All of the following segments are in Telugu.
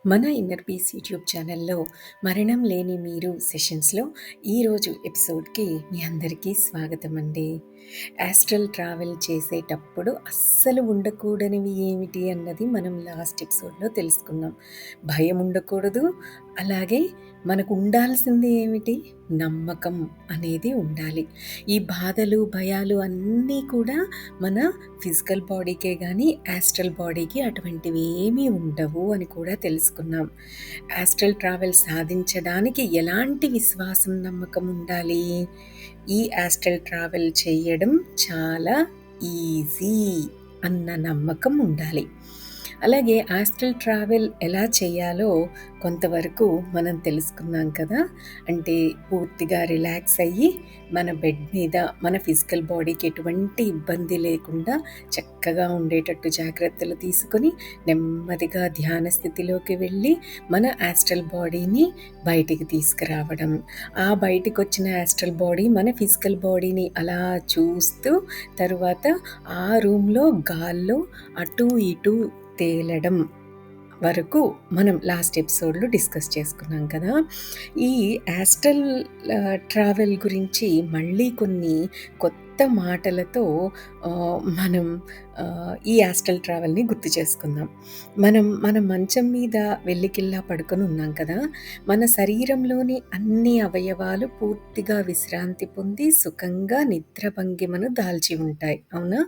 మన ఇన్నర్ పీస్ యూట్యూబ్ ఛానల్లో మరణం లేని మీరు సెషన్స్లో ఈరోజు ఎపిసోడ్కి మీ అందరికీ స్వాగతం అండి. యాస్ట్రల్ ట్రావెల్ చేసేటప్పుడు అస్సలు ఉండకూడనివి ఏమిటి అన్నది మనం లాస్ట్ ఎపిసోడ్లో తెలుసుకున్నాం. భయం ఉండకూడదు, అలాగే మనకు ఉండాల్సింది ఏమిటి, నమ్మకం అనేది ఉండాలి. ఈ బాధలు భయాలు అన్నీ కూడా మన ఫిజికల్ బాడీకే కానీ యాస్ట్రల్ బాడీకి అటువంటివి ఏమీ ఉండవు అని కూడా తెలుసుకున్నాం. యాస్ట్రల్ ట్రావెల్ సాధించడానికి ఎలాంటి విశ్వాసం నమ్మకం ఉండాలి? ఈ యాస్ట్రల్ ట్రావెల్ చేయడం చాలా ఈజీ అన్న నమ్మకం ఉండాలి. అలాగే యాస్ట్రల్ ట్రావెల్ ఎలా చేయాలో కొంతవరకు మనం తెలుసుకున్నాం కదా. అంటే పూర్తిగా రిలాక్స్ అయ్యి మన బెడ్ మీద మన ఫిజికల్ బాడీకి ఎటువంటి ఇబ్బంది లేకుండా చక్కగా ఉండేటట్టు జాగ్రత్తలు తీసుకొని నెమ్మదిగా ధ్యాన స్థితిలోకి వెళ్ళి మన యాస్ట్రల్ బాడీని బయటికి తీసుకురావడం. ఆ బయటికి వచ్చిన యాస్ట్రల్ బాడీ మన ఫిజికల్ బాడీని అలా చూస్తూ తరువాత ఆ రూమ్లో గాల్లో అటు ఇటు తేలడం వరకు మనం లాస్ట్ ఎపిసోడ్లో డిస్కస్ చేసుకున్నాం కదా. ఈ యాస్ట్రల్ ట్రావెల్ గురించి మళ్ళీ కొన్ని కొత్త మాటలతో మనం ఈ యాస్ట్రల్ ట్రావెల్ని గుర్తు చేసుకుందాం. మన మంచం మీద వెల్లికిల్లా పడుకొని ఉన్నాం కదా. మన శరీరంలోని అన్ని అవయవాలు పూర్తిగా విశ్రాంతి పొంది సుఖంగా నిద్ర భంగిమను దాల్చి ఉంటాయి, అవునా?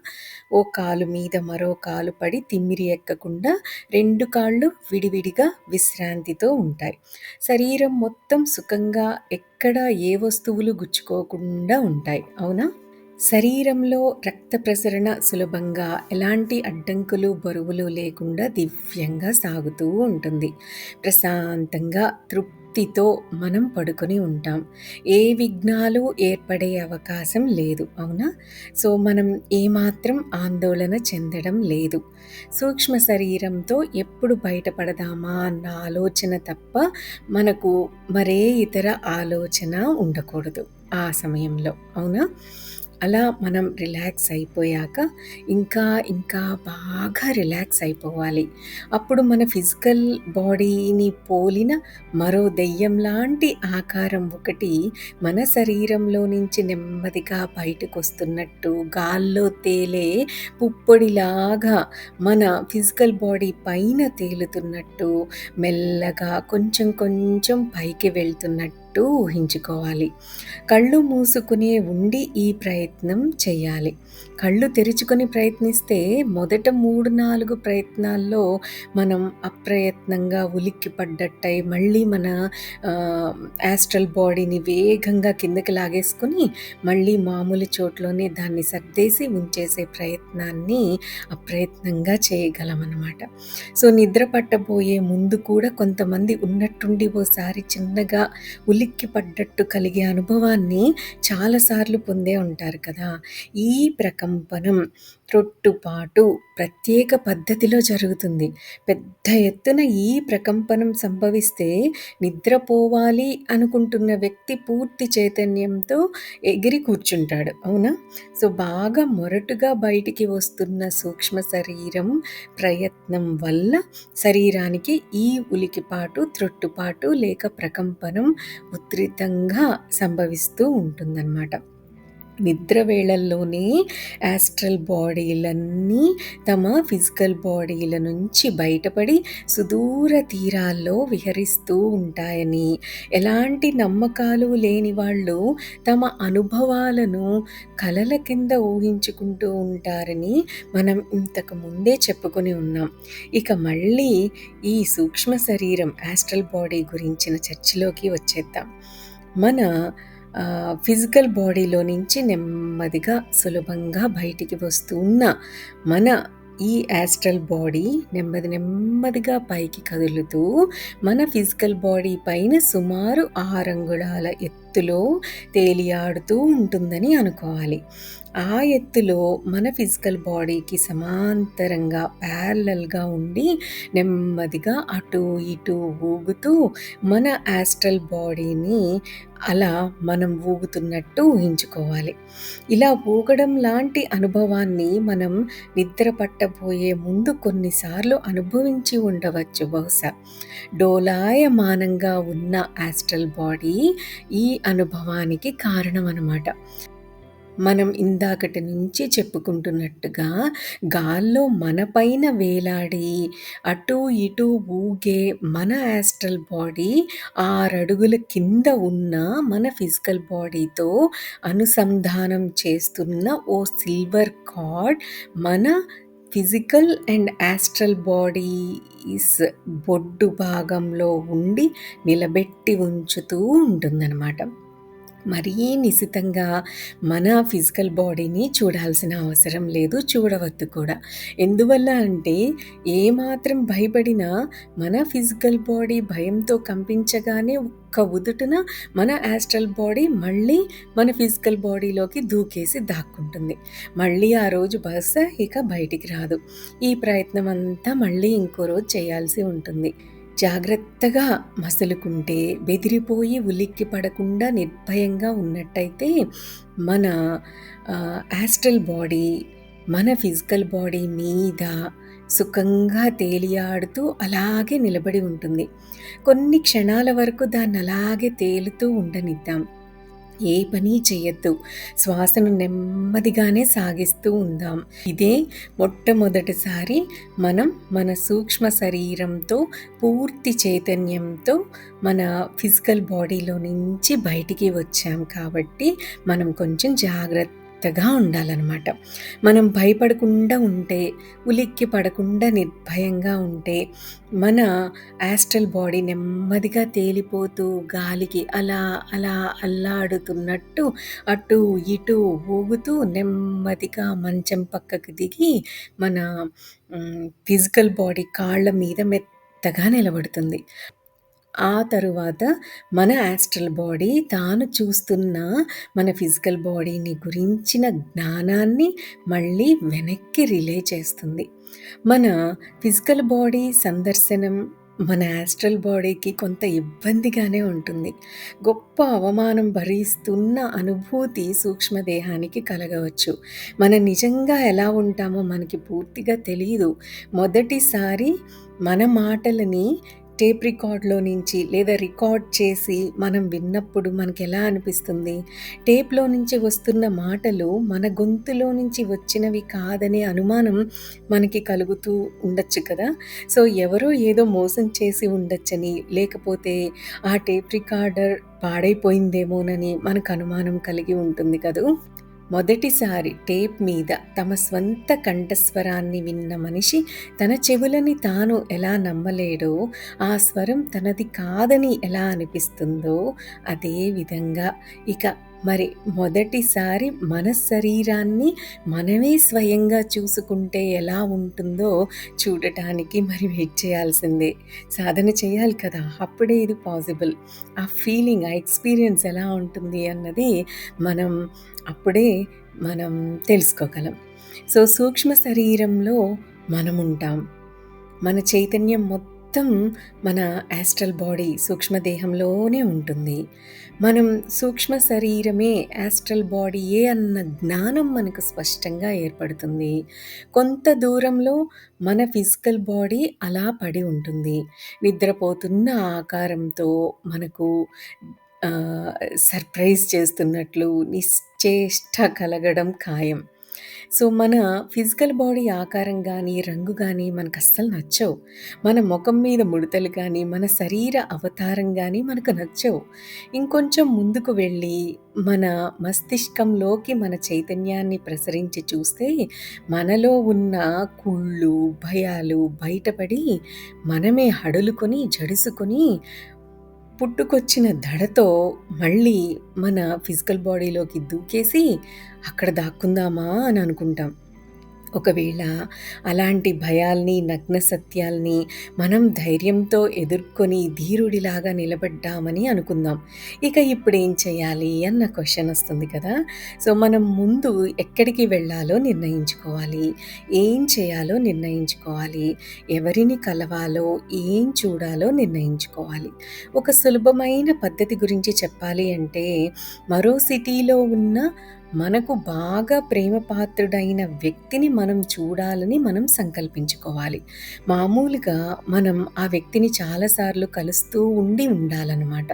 ఓ కాలు మీద మరో కాలు పడి తిమ్మిరి ఎక్కకుండా 2 కాళ్ళు విడివిడిగా విశ్రాంతితో ఉంటాయి. శరీరం మొత్తం సుఖంగా ఎక్కడ ఏ వస్తువులు గుచ్చుకోకుండా ఉంటాయి, అవునా? శరీరంలో రక్త ప్రసరణ సులభంగా ఎలాంటి అడ్డంకులు బరువులు లేకుండా దివ్యంగా సాగుతూ ఉంటుంది. ప్రశాంతంగా తృప్తితో మనం పడుకొని ఉంటాం. ఏ విఘ్నాలు ఏర్పడే అవకాశం లేదు, అవునా? సో మనం ఏమాత్రం ఆందోళన చెందడం లేదు. సూక్ష్మ శరీరంతో ఎప్పుడు బయటపడదామా అన్న ఆలోచన తప్ప మనకు మరే ఇతర ఆలోచన ఉండకూడదు ఆ సమయంలో, అవునా? అలా మనం రిలాక్స్ అయిపోయాక ఇంకా ఇంకా బాగా రిలాక్స్ అయిపోవాలి. అప్పుడు మన ఫిజికల్ బాడీని పోలిన మరో దెయ్యం లాంటి ఆకారం ఒకటి మన శరీరంలో నుంచి నెమ్మదిగా బయటకు వస్తున్నట్టు, గాల్లో తేలే పుప్పొడిలాగా మన ఫిజికల్ బాడీ పైన తేలుతున్నట్టు, మెల్లగా కొంచెం కొంచెం పైకి వెళ్తున్నట్టు ఊహించుకోవాలి. కళ్ళు మూసుకునే ఉండి ఈ ప్రయత్నం చేయాలి. కళ్ళు తెరుచుకొని ప్రయత్నిస్తే మొదట 3-4 ప్రయత్నాల్లో మనం అప్రయత్నంగా ఉలిక్కి పడ్డట్టయి మళ్ళీ మన యాస్ట్రల్ బాడీని వేగంగా కిందకి లాగేసుకొని మళ్ళీ మామూలు చోట్లోనే దాన్ని సర్దేసి ఉంచేసే ప్రయత్నాన్ని అప్రయత్నంగా చేయగలమన్నమాట. సో నిద్ర పట్టబోయే ముందు కూడా కొంతమంది ఉన్నట్టుండి ఓసారి చిన్నగా ఉలిక్కి పడ్డట్టు కలిగే అనుభవాన్ని చాలాసార్లు పొందే ఉంటారు కదా. ఈ ప్రకంపనం త్రొట్టుపాటు ప్రత్యేక పద్ధతిలో జరుగుతుంది. పెద్ద ఎత్తున ఈ ప్రకంపనం సంభవిస్తే నిద్రపోవాలి అనుకుంటున్న వ్యక్తి పూర్తి చైతన్యంతో ఎగిరి కూర్చుంటాడు, అవునా? సో బాగా మొరటుగా బయటికి వస్తున్న సూక్ష్మ శరీరం ప్రయత్నం వల్ల శరీరానికి ఈ ఉలికిపాటు, త్రొట్టుపాటు లేక ప్రకంపనం ఉధృతంగా సంభవిస్తూ ఉంటుందన్నమాట. నిద్ర వేళల్లోనే యాస్ట్రల్ బాడీలన్నీ తమ ఫిజికల్ బాడీల నుంచి బయటపడి సుదూర తీరాల్లో విహరిస్తూ ఉంటాయని, ఎలాంటి నమ్మకాలు లేని వాళ్ళు తమ అనుభవాలను కలల కింద ఊహించుకుంటూ ఉంటారని మనం ఇంతకు ముందే చెప్పుకొని ఉన్నాం. ఇక మళ్ళీ ఈ సూక్ష్మ శరీరం యాస్ట్రల్ బాడీ గురించిన చర్చలోకి వచ్చేద్దాం. మన ఫిజికల్ బాడీలో నుంచి నెమ్మదిగా సులభంగా బయటికి వస్తున్న మన ఈ యాస్ట్రల్ బాడీ నెమ్మదిగా పైకి కదులుతూ మన ఫిజికల్ బాడీ పైన సుమారు 6 అంగుళాల ఎత్తులో తేలియాడుతూ ఉంటుందని అనుకోవాలి. ఆ ఎత్తులో మన ఫిజికల్ బాడీకి సమాంతరంగా ప్యారలల్గా ఉండి నెమ్మదిగా అటు ఇటు ఊగుతూ మన యాస్ట్రల్ బాడీని అలా మనం ఊగుతున్నట్టు ఊహించుకోవాలి. ఇలా ఊగడం లాంటి అనుభవాన్ని మనం నిద్ర పట్టబోయే ముందు కొన్నిసార్లు అనుభవించి ఉండవచ్చు బహుశా. డోలాయమానంగా ఉన్న యాస్ట్రల్ బాడీ ఈ అనుభవానికి కారణమనమాట. మనం ఇందాకటి నుంచి చెప్పుకుంటున్నట్టుగా గాల్లో మన పైన వేలాడి అటూ ఇటూ ఊగే మన యాస్ట్రల్ బాడీ 6 అడుగుల కింద ఉన్న మన ఫిజికల్ బాడీతో అనుసంధానం చేస్తున్న ఓ సిల్వర్ కార్డ్ మన ఫిజికల్ అండ్ యాస్ట్రల్ బాడీస్ బొడ్డు భాగంలో ఉండి నిలబెట్టి ఉంచుతూ ఉంటుందన్నమాట. మరీ నిశితంగా మన ఫిజికల్ బాడీని చూడాల్సిన అవసరం లేదు. చూడవద్దు కూడా. ఎందువల్ల అంటే ఏమాత్రం భయపడినా మన ఫిజికల్ బాడీ భయంతో కంపించగానే ఒక్క ఉదుటున మన యాస్ట్రల్ బాడీ మళ్ళీ మన ఫిజికల్ బాడీలోకి దూకేసి దాక్కుంటుంది. మళ్ళీ ఆ రోజు బహుశా ఇక బయటికి రాదు. ఈ ప్రయత్నం అంతా మళ్ళీ ఇంకో రోజు చేయాల్సి ఉంటుంది. జాగ్రత్తగా మసులుకుంటే, బెదిరిపోయి ఉలిక్కి పడకుండా నిర్భయంగా ఉన్నట్టయితే మన యాస్ట్రల్ బాడీ మన ఫిజికల్ బాడీ మీద సుఖంగా తేలియాడుతూ అలాగే నిలబడి ఉంటుంది. కొన్ని క్షణాల వరకు దాన్ని అలాగే తేలుతూ ఉండనిద్దాం. ఏ పని చెయ్యొద్దు. శ్వాసను నెమ్మదిగానే సాగిస్తూ ఉందాం. ఇదే మొట్టమొదటిసారి మనం మన సూక్ష్మ శరీరంతో పూర్తి చైతన్యంతో మన ఫిజికల్ బాడీలో నుంచి బయటికి వచ్చాం కాబట్టి మనం కొంచెం జాగ్రత్తగా ఉండాలన్నమాట. మనం భయపడకుండా ఉంటే, ఉలిక్కి పడకుండా నిర్భయంగా ఉంటే మన యాస్ట్రల్ బాడీ నెమ్మదిగా తేలిపోతూ గాలికి అలా అలా అల్లాడుతున్నట్టు అటు ఇటు ఊగుతూ నెమ్మదిగా మంచం పక్కకు దిగి మన ఫిజికల్ బాడీ కాళ్ళ మీద మెత్తగా నిలబడుతుంది. ఆ తరువాత మన యాస్ట్రల్ బాడీ తాను చూస్తున్న మన ఫిజికల్ బాడీని గురించిన జ్ఞానాన్ని మళ్ళీ వెనక్కి రిలే చేస్తుంది. మన ఫిజికల్ బాడీ సందర్శనం మన యాస్ట్రల్ బాడీకి కొంత ఇబ్బందిగానే ఉంటుంది. గొప్ప అవమానం భరిస్తున్న అనుభూతి సూక్ష్మదేహానికి కలగవచ్చు. మనం నిజంగా ఎలా ఉంటామో మనకి పూర్తిగా తెలీదు. మొదటిసారి మన మాటలని టేప్ రికార్డ్‌లో నుంచి లేదా రికార్డ్ చేసి మనం విన్నప్పుడు మనకెలా అనిపిస్తుంది? టేప్‌లో నుంచి వస్తున్న మాటలు మన గొంతులో నుంచి వచ్చినవి కాదనే అనుమానం మనకి కలుగుతూ ఉండొచ్చు కదా! సో, ఎవరో ఏదో మోసం చేసి ఉండొచ్చని, లేకపోతే ఆ టేప్ రికార్డర్ పాడైపోయిందేమోనని మనకు అనుమానం కలిగి ఉంటుంది కదూ! మొదటిసారి టేప్ మీద తమ స్వంత కంఠస్వరాన్ని విన్న మనిషి తన చెవులని తాను ఎలా నమ్మలేడో, ఆ స్వరం తనది కాదని ఎలా అనిపిస్తుందో, అదే విధంగా ఇక మరి మొదటిసారి మన శరీరాన్ని మనమే స్వయంగా చూసుకుంటే ఎలా ఉంటుందో చూడటానికి మరి వెయిట్ చేయాల్సిందే. సాధన చేయాలి కదా! అప్పుడే ఇది పాసిబుల్. ఆ ఫీలింగ్, ఆ ఎక్స్‌పీరియన్స్ ఎలా ఉంటుంది అన్నది మనం అప్పుడే మనం తెలుసుకోగలం. సో, సూక్ష్మ శరీరంలో మనముంటాం. మన చైతన్యం మొత్తం మన యాస్ట్రల్ బాడీ సూక్ష్మదేహంలోనే ఉంటుంది. మనం సూక్ష్మ శరీరమే యాస్ట్రల్ బాడీయే అన్న జ్ఞానం మనకు స్పష్టంగా ఏర్పడుతుంది. కొంత దూరంలో మన ఫిజికల్ బాడీ అలా పడి ఉంటుంది. నిద్రపోతున్న ఆకారంతో మనకు సర్ప్రైజ్ చేస్తున్నట్లు నిశ్చేష్ట కలగడం ఖాయం. సో, మన ఫిజికల్ బాడీ ఆకారం గానీ, రంగు గానీ మనకస్సలు నచ్చవు. మన మొఖం మీద ముడతలు గానీ, మన శరీర అవతారం గానీ మనకు నచ్చవు. ఇంకొంచెం ముందుకు వెళ్ళి మన మస్తిష్కంలోకి మన చైతన్యాన్ని ప్రసరించి చూస్తే మనలో ఉన్న కుళ్ళు, భయాలు బయటపడి మనమే హడలుకొని, జడుసుకొని పుట్టుకొచ్చిన దడతో మళ్ళీ మన ఫిజికల్ బాడీలోకి దూకేసి అక్కడ దాక్కుందామా అని అనుకుంటాం. ఒకవేళ అలాంటి భయాల్ని, నగ్న సత్యాల్ని మనం ధైర్యంతో ఎదుర్కొని ధీరుడిలాగా నిలబడ్డామని అనుకుందాం. ఇక ఇప్పుడేం చేయాలి అన్న క్వెషన్ ఒస్తుంది కదా! సో, మనం ముందు ఎక్కడికి వెళ్ళాలో నిర్ణయించుకోవాలి. ఏం చేయాలో నిర్ణయించుకోవాలి. ఎవరిని కలవాలో, ఏం చూడాలో నిర్ణయించుకోవాలి. ఒక సులభమైన పద్ధతి గురించి చెప్పాలి అంటే, మరో సిటీలో ఉన్న మనకు బాగా ప్రేమపాత్రుడైన వ్యక్తిని మనం చూడాలని మనం సంకల్పించుకోవాలి. మామూలుగా మనం ఆ వ్యక్తిని చాలా సార్లు కలుస్తూ ఉండాలనమాట.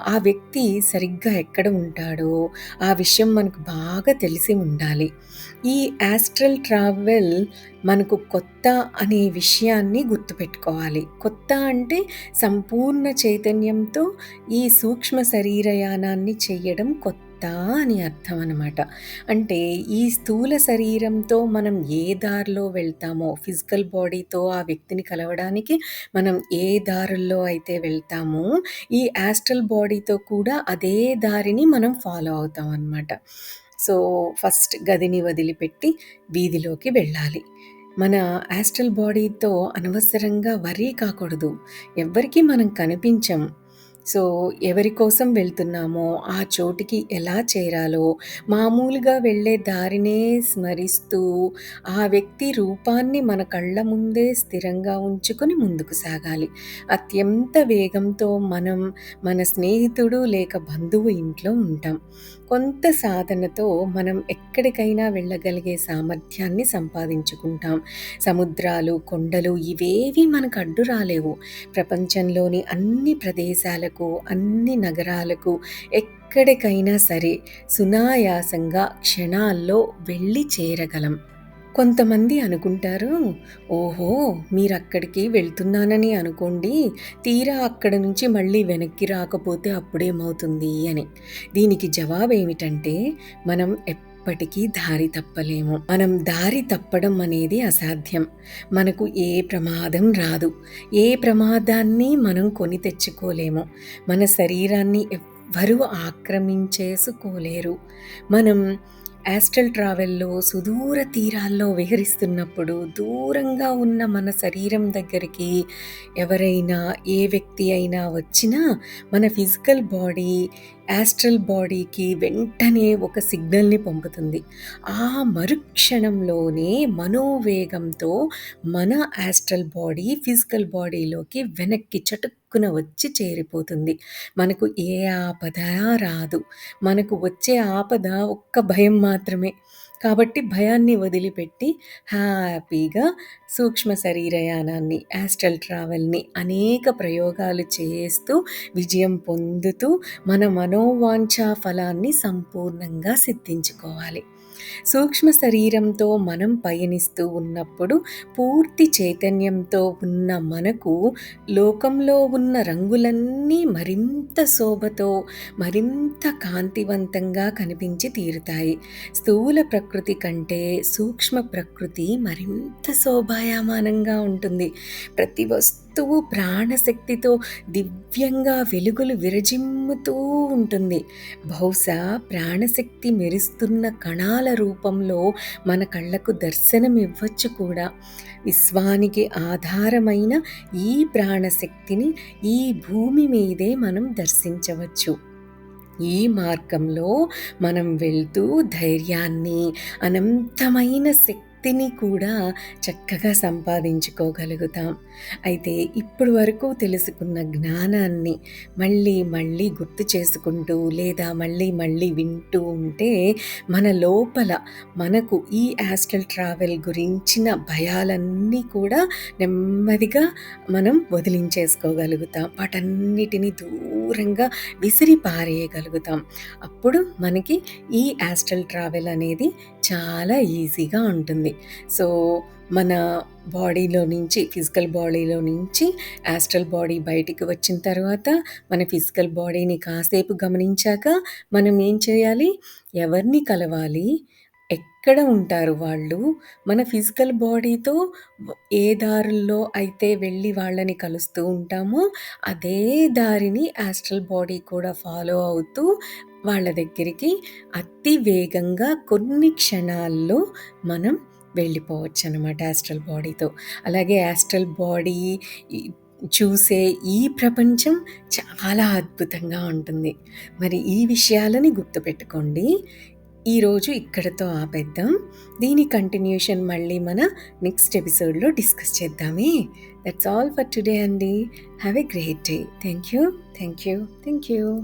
ఆ వ్యక్తి సరిగ్గా ఎక్కడ ఉంటాడో, ఆ విషయం మనకు బాగా తెలిసి ఉండాలి. ఈ యాస్ట్రల్ ట్రావెల్ మనకు కొత్త అనే విషయాన్ని గుర్తుపెట్టుకోవాలి. కొత్త అంటే సంపూర్ణ చైతన్యంతో ఈ సూక్ష్మ శరీరయానాన్ని చెయ్యడం కొత్త అని అర్థం అనమాట. అంటే ఈ స్థూల శరీరంతో మనం ఏ దారిలో వెళ్తామో, ఫిజికల్ బాడీతో ఆ వ్యక్తిని కలవడానికి మనం ఏ దారుల్లో అయితే వెళ్తామో, ఈ యాస్ట్రల్ బాడీతో కూడా అదే దారిని మనం ఫాలో అవుతాం అనమాట. సో, ఫస్ట్ గదిని వదిలిపెట్టి వీధిలోకి వెళ్ళాలి. మన యాస్ట్రల్ బాడీతో అనవసరంగా వర్రీ కాకూడదు. ఎవ్వరికీ మనం కనిపించం. సో, ఎవరి కోసం వెళ్తున్నామో, ఆ చోటికి ఎలా చేరాలో, మామూలుగా వెళ్ళే దారినే స్మరిస్తూ, ఆ వ్యక్తి రూపాన్ని మన కళ్ళ ముందే స్థిరంగా ఉంచుకొని ముందుకు సాగాలి. అత్యంత వేగంతో మనం మన స్నేహితుడు లేక బంధువు ఇంట్లో ఉంటాం. కొంత సాధనతో మనం ఎక్కడికైనా వెళ్ళగలిగే సామర్థ్యాన్ని సంపాదించుకుంటాం. సముద్రాలు, కొండలు ఇవేవి మనకు అడ్డు రాలేవు. ప్రపంచంలోని అన్ని ప్రదేశాలకు, అన్ని నగరాలకు ఎక్కడికైనా సరే సునాయాసంగా క్షణాల్లో వెళ్ళి చేరగలం. కొంతమంది అనుకుంటారు, ఓహో! మీరక్కడికి వెళ్తున్నానని అనుకోండి, తీరా అక్కడి నుంచి మళ్ళీ వెనక్కి రాకపోతే అప్పుడేమవుతుంది అని. దీనికి జవాబేమిటంటే, మనం ఎప్పటికీ దారి తప్పలేము. మనం దారి తప్పడం అనేది అసాధ్యం. మనకు ఏ ప్రమాదం రాదు. ఏ ప్రమాదాన్ని మనం కొని తెచ్చుకోలేము. మన శరీరాన్ని ఎవ్వరూ ఆక్రమించేసుకోలేరు. మనం యాస్ట్రల్ ట్రావెల్‌లో సుదూర తీరాల్లో విహరిస్తున్నప్పుడు దూరంగా ఉన్న మన శరీరం దగ్గరికి ఎవరైనా, ఏ వ్యక్తి అయినా వచ్చినా మన ఫిజికల్ బాడీ యాస్ట్రల్ బాడీకి వెంటనే ఒక సిగ్నల్‌ని పంపుతుంది. ఆ మరుక్షణంలోనే మనోవేగంతో మన యాస్ట్రల్ బాడీ ఫిజికల్ బాడీలోకి వెనక్కి చటుక్కున వచ్చి చేరిపోతుంది. మనకు ఏ ఆపద రాదు. మనకు వచ్చే ఆపద ఒక్క భయం మాత్రమే. కాబట్టి భయాన్ని వదిలిపెట్టి హ్యాపీగా సూక్ష్మ శరీరయానాన్ని, యాస్ట్రల్ ట్రావెల్‌ని అనేక ప్రయోగాలు చేస్తూ, విజయం పొందుతూ మన మనోవాంఛా ఫలాన్ని సంపూర్ణంగా సిద్ధించుకోవాలి. సూక్ష్మ శరీరంతో మనం పయనిస్తూ ఉన్నప్పుడు పూర్తి చైతన్యంతో ఉన్న మనకు లోకంలో ఉన్న రంగులన్నీ మరింత శోభతో, మరింత కాంతివంతంగా కనిపించి తీరుతాయి. స్థూల ప్రకృతి కంటే సూక్ష్మ ప్రకృతి మరింత శోభాయమానంగా ఉంటుంది. ప్రతి వస్తువు ప్రాణశక్తితో దివ్యంగా వెలుగులు విరజిమ్ముతూ ఉంటుంది. బహుశా ప్రాణశక్తి మెరుస్తున్న కణాల రూపంలో మన కళ్ళకు దర్శనమివ్వచ్చు కూడా. విశ్వానికి ఆధారమైన ఈ ప్రాణశక్తిని ఈ భూమి మీదే మనం దర్శించవచ్చు. ఈ మార్గంలో మనం వెళ్తూ ధైర్యాన్ని, అనంతమైన శక్తిని కూడా చక్కగా సంపాదించుకోగలుగుతాం. అయితే ఇప్పటి వరకు తెలుసుకున్న జ్ఞానాన్ని మళ్ళీ మళ్ళీ గుర్తు చేసుకుంటూ లేదా మళ్ళీ మళ్ళీ వింటూ ఉంటే మన లోపల మనకు ఈ యాస్ట్రల్ ట్రావెల్ గురించిన భయాలన్నీ కూడా నెమ్మదిగా మనం వదిలించేసుకోగలుగుతాం. వాటన్నిటిని దూరంగా విసిరి పారేయగలుగుతాం. అప్పుడు మనకి ఈ యాస్ట్రల్ ట్రావెల్ అనేది చాలా ఈజీగా ఉంటుంది. సో, మన బాడీలో నుంచి ఫిజికల్ బాడీలో నుంచి యాస్ట్రల్ బాడీ బయటికి వచ్చిన తర్వాత మన ఫిజికల్ బాడీని కాసేపు గమనించాక మనం ఏం చేయాలి? ఎవరిని కలవాలి? ఎక్కడ ఉంటారు వాళ్ళు? మన ఫిజికల్ బాడీతో ఏ దారుల్లో అయితే వెళ్ళి వాళ్ళని కలుస్తూ ఉంటామో అదే దారిని యాస్ట్రల్ బాడీ కూడా ఫాలో అవుతూ వాళ్ళ దగ్గరికి అతి వేగంగా కొన్ని క్షణాల్లో మనం వెళ్ళిపోవచ్చనమాట యాస్ట్రల్ బాడీతో. అలాగే యాస్ట్రల్ బాడీ ఈ చూసే ఈ ప్రపంచం చాలా అద్భుతంగా ఉంటుంది. మరి ఈ విషయాలని గుర్తుపెట్టుకోండి. ఈరోజు ఇక్కడితో ఆపేద్దాం. దీని కంటిన్యూషన్ మళ్ళీ మన నెక్స్ట్ ఎపిసోడ్‌లో డిస్కస్ చేద్దామే. దట్స్ ఆల్ ఫర్ టుడే అండి. Have a great day. Thank you. Thank you. Thank you.